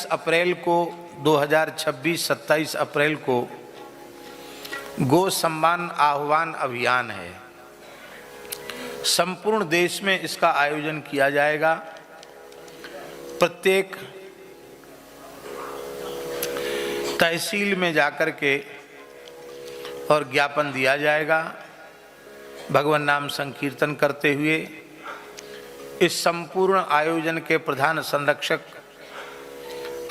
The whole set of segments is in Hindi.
अप्रैल को 2026 27 अप्रैल को गो सम्मान आह्वान अभियान है। संपूर्ण देश में इसका आयोजन किया जाएगा। प्रत्येक तहसील में जाकर के और ज्ञापन दिया जाएगा। भगवान नाम संकीर्तन करते हुए इस संपूर्ण आयोजन के प्रधान संरक्षक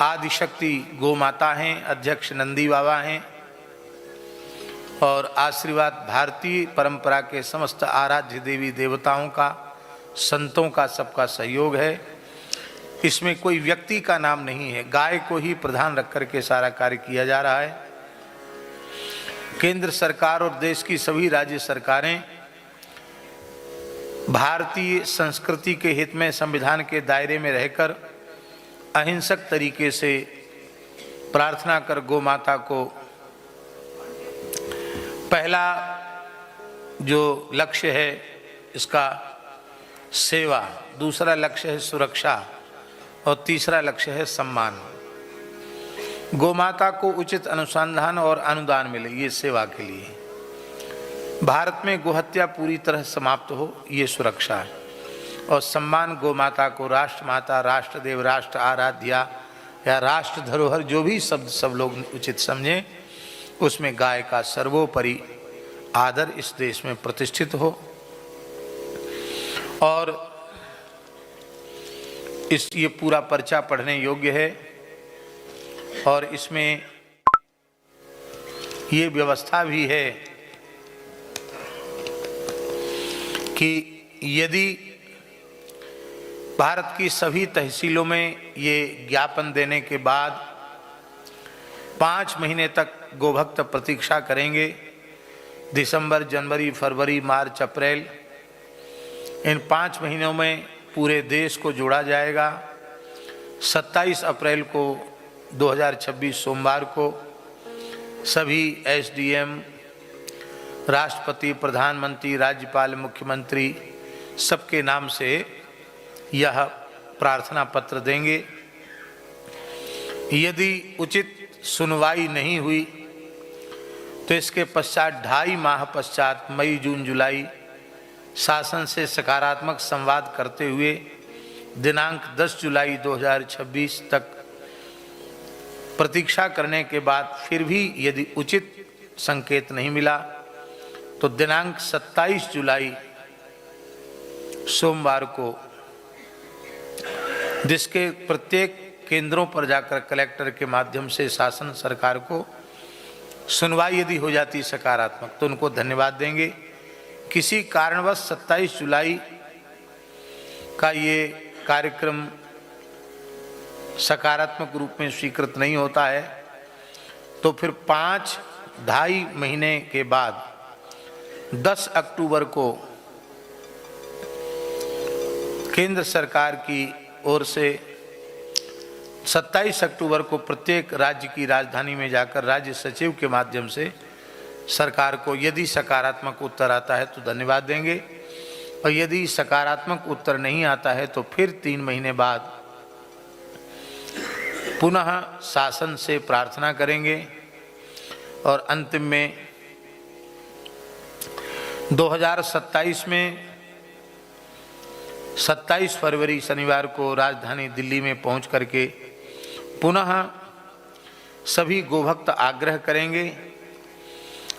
आदिशक्ति गौ माता हैं, अध्यक्ष नंदी बाबा हैं और आशीर्वाद भारतीय परंपरा के समस्त आराध्य देवी देवताओं का, संतों का, सबका सहयोग है। इसमें कोई व्यक्ति का नाम नहीं है, गाय को ही प्रधान रख करके सारा कार्य किया जा रहा है। केंद्र सरकार और देश की सभी राज्य सरकारें भारतीय संस्कृति के हित में संविधान के दायरे में रहकर अहिंसक तरीके से प्रार्थना कर गौ माता को पहला जो लक्ष्य है इसका सेवा, दूसरा लक्ष्य है सुरक्षा और तीसरा लक्ष्य है सम्मान। गौ माता को उचित अनुसंधान और अनुदान मिले, ये सेवा के लिए। भारत में गोहत्या पूरी तरह समाप्त हो, ये सुरक्षा है। और सम्मान गौ माता को राष्ट्र माता, राष्ट्र देव, राष्ट्र आराध्या या राष्ट्र धरोहर, जो भी शब्द सब लोग उचित समझें, उसमें गाय का सर्वोपरि आदर इस देश में प्रतिष्ठित हो। और ये पूरा पर्चा पढ़ने योग्य है और इसमें ये व्यवस्था भी है कि यदि भारत की सभी तहसीलों में ये ज्ञापन देने के बाद 5 महीने तक गोभक्त प्रतीक्षा करेंगे, दिसंबर, जनवरी, फरवरी, मार्च, अप्रैल, इन 5 महीनों में पूरे देश को जोड़ा जाएगा। 27 अप्रैल को 2026 सोमवार को सभी एसडीएम, राष्ट्रपति, प्रधानमंत्री, राज्यपाल, मुख्यमंत्री सबके नाम से यह प्रार्थना पत्र देंगे। यदि उचित सुनवाई नहीं हुई तो इसके पश्चात 2.5 माह पश्चात मई, जून, जुलाई शासन से सकारात्मक संवाद करते हुए दिनांक 10 जुलाई 2026 तक प्रतीक्षा करने के बाद फिर भी यदि उचित संकेत नहीं मिला तो दिनांक 27 जुलाई सोमवार को जिसके प्रत्येक केंद्रों पर जाकर कलेक्टर के माध्यम से शासन सरकार को सुनवाई यदि हो जाती सकारात्मक तो उनको धन्यवाद देंगे। किसी कारणवश 27 जुलाई का ये कार्यक्रम सकारात्मक रूप में स्वीकृत नहीं होता है तो फिर 2.5 महीने के बाद 10 अक्टूबर को केंद्र सरकार की ओर से 27 अक्टूबर को प्रत्येक राज्य की राजधानी में जाकर राज्य सचिव के माध्यम से सरकार को यदि सकारात्मक उत्तर आता है तो धन्यवाद देंगे और यदि सकारात्मक उत्तर नहीं आता है तो फिर 3 महीने बाद पुनः शासन से प्रार्थना करेंगे और अंतिम में 2027 में 27 फरवरी शनिवार को राजधानी दिल्ली में पहुंच करके पुनः सभी गोभक्त आग्रह करेंगे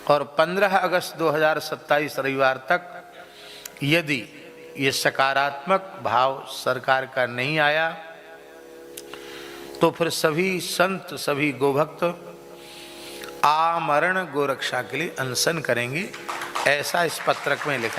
और 15 अगस्त 2027 रविवार तक यदि ये सकारात्मक भाव सरकार का नहीं आया तो फिर सभी संत, सभी गोभक्त आमरण गोरक्षा के लिए अनशन करेंगे, ऐसा इस पत्रक में लिखा।